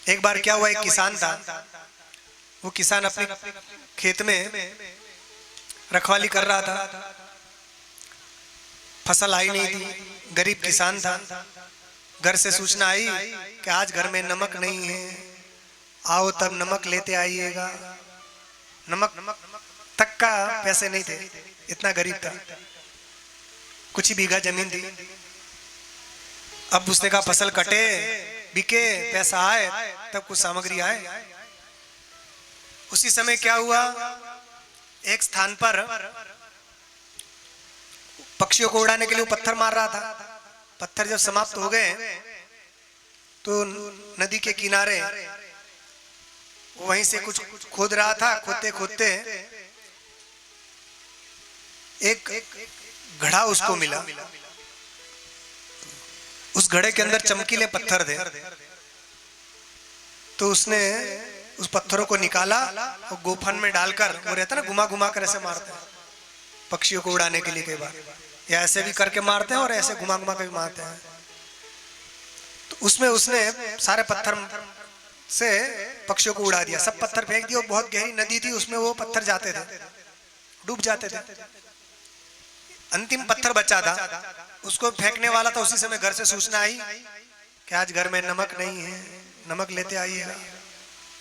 एक बार क्या हुआ, एक किसान था, वो किसान अपने खेत में रखवाली कर रहा था, फसल आई नहीं थी, गरीब किसान था। घर से सूचना आई कि आज घर में नमक नहीं है, आओ तब नमक लेते आइएगा। नमक तक का पैसे नहीं थे, इतना गरीब था, कुछ ही बीघा जमीन थी। अब उसने कहा फसल कटे, बिके, पैसा आए तब कुछ सामग्री आए। उसी समय क्या हुआ, एक स्थान पर पक्षियों को उड़ाने के लिए वो पत्थर मार रहा था। पत्थर जब समाप्त हो गए तो नदी के किनारे वहीं से कुछ खोद रहा था। खोदते खोदते एक घड़ा उसको मिला। उस घड़े के अंदर चमकीले पत्थर थे। तो उसने उस पत्थरों को निकाला और गोफन में डालकर, वो रहता ना घुमा घुमा कर ऐसे मारते हैं पक्षियों को उड़ाने के लिए, कई बार या ऐसे भी करके मारते हैं और ऐसे घुमा घुमा कर भी मारते हैं। तो उसमें उसने सारे पत्थर से पक्षियों को उड़ा दिया, सब पत्थर फेंक दिए। बहुत गहरी नदी थी, उसमें वो पत्थर जाते थे, डूब जाते थे। अंतिम पत्थर बचा था, उसको फेंकने वाला था। उसी समय घर से सूचना आई कि आज घर में नमक नहीं है, नमक लेते आइएगा।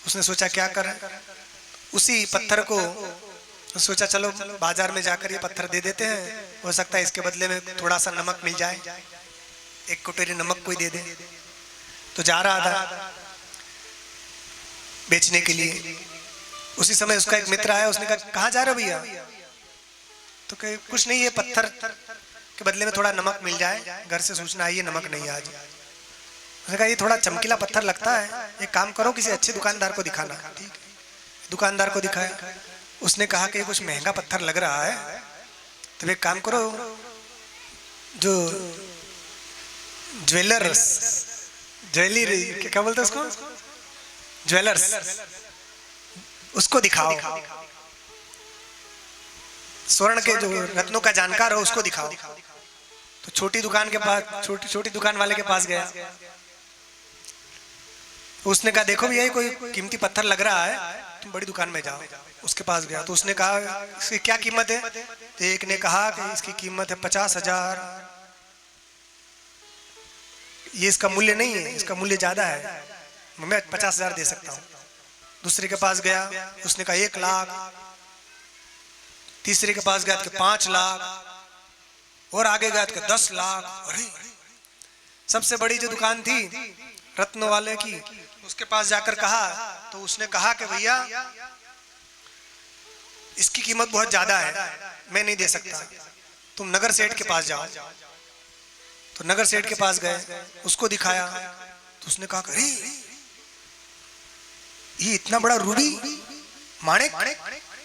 उसने सोचा क्या करें, उसी पत्थर को सोचा चलो बाजार में जाकर ये पत्थर दे देते हैं, हो सकता है इसके बदले में थोड़ा सा नमक मिल जाए, एक कटोरी नमक कोई दे दे। तो जा रहा था बेचने के लिए। उसी समय उसका एक मित्र आया, उसने कहा कहाँ जा रहे हो भैया? तो कहे कुछ नहीं, ये पत्थर के बदले में थोड़ा नमक मिल जाए, घर से सूचना आई है नमक नहीं आज। उसने कहा ये थोड़ा चमकीला पत्थर लगता है, एक काम करो किसी अच्छे दुकानदार को दिखाना। ठीक, दुकानदार को दिखाया। उसने कहा कि कुछ महंगा पत्थर लग रहा है, तो एक काम करो, जो ज्वेलरी क्या बोलते हैं उसको, ज्वेलर्स, उसको दिखाओ, स्वर्ण के जो रत्नों का जानकार हो उसको दिखाओ। तो छोटी दुकान के पास, छोटी दुकान वाले के पास गया। उसने कहा देखो भैया कोई कीमती पत्थर लग रहा है, तुम बड़ी दुकान में जाओ। उसके पास गया तो उसने कहा इसकी क्या कीमत है? तो एक ने कहा कि इसकी कीमत है 50,000। ये इसका मूल्य नहीं है, इसका मूल्य ज्यादा है, मैं 50,000 दे सकता हूँ। दूसरे के पास गया, उसने कहा 1 लाख। तीसरे के पास गया तो 5 लाख, और आगे गया तो 10 लाख। अरे सबसे बड़ी जो दुकान थी रत्न वाले की, उसके पास जाकर कहा, तो उसने कहा कि भैया इसकी कीमत बहुत ज्यादा है, मैं नहीं दे सकता, तुम नगर सेठ के पास जाओ। तो नगर सेठ के पास गए, उसको दिखाया। तो उसने कहा अरे ये इतना बड़ा रूबी माणिक,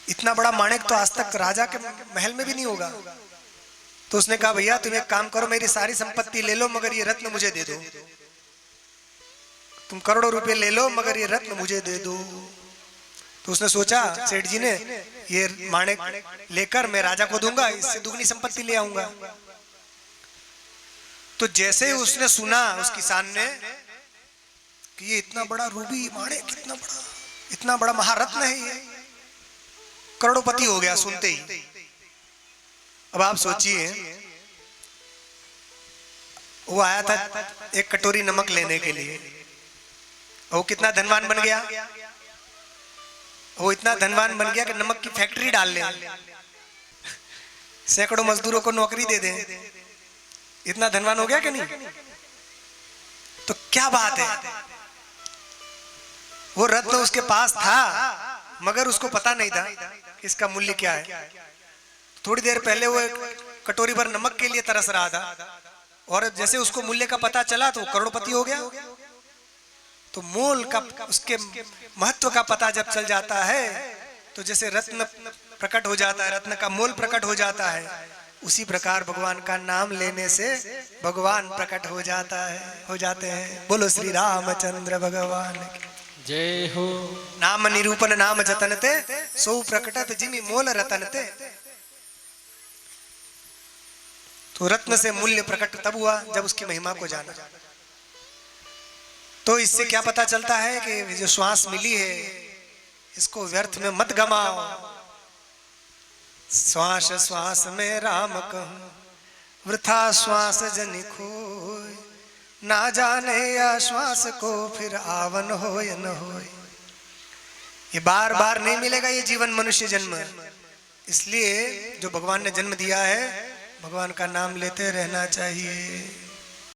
इतना बड़ा माणिक तो आज तक राजा के महल में भी नहीं होगा। तो उसने कहा भैया तुम एक काम करो, मेरी सारी संपत्ति ले लो मगर ये रत्न मुझे दे दो। तुम करोड़ों रुपए ले लो मगर ये रत्न मुझे दे दो। तो उसने सोचा सेठ जी ने, ये माणिक लेकर मैं राजा को दूंगा, इससे दुगनी संपत्ति ले आऊंगा। तो जैसे ही उसने सुना उस किसान ने कि ये इतना बड़ा रूबी माणिक, इतना बड़ा महारत्न है, ये करोड़पति हो गया सुनते ही। अब आप सोचिए, वो आया था एक कटोरी नमक लेने के लिए, वो कितना धनवान बन गया। वो इतना धनवान बन गया कि नमक की फैक्ट्री डाल ले, सैकड़ों मजदूरों को नौकरी दे दे। इतना धनवान हो गया कि नहीं? तो क्या बात है, वो रत्न उसके पास था मगर उसको पता नहीं था कि इसका मूल्य क्या है। थोड़ी देर पहले वो एक कटोरी भर नमक के लिए तरस रहा था, और जैसे उसको मूल्य का पता चला तो करोड़पति हो गया। तो मोल का, उसके महत्व का पता जब चल जाता है तो जैसे रत्न प्रकट हो जाता है, रत्न का मोल प्रकट हो जाता है, उसी प्रकार भगवान का नाम लेने से भगवान प्रकट हो जाता है, हो जाते हैं। बोलो श्री रामचंद्र भगवान की जय हो। नाम निरूपण नाम जतनते, सो प्रकटत जिमि मोल रतनते। तो रत्न से मूल्य प्रकट तब हुआ जब उसकी महिमा को जाना। तो इससे क्या पता चलता है कि जो श्वास मिली है इसको व्यर्थ में मत गमाओ। श्वास श्वास में राम कहूं, वृथा श्वास जनि खोय, ना जाने या श्वास को फिर आवन हो या न हो। ये बार बार नहीं मिलेगा ये जीवन, मनुष्य जन्म। इसलिए जो भगवान ने जन्म दिया है, भगवान का नाम लेते रहना चाहिए।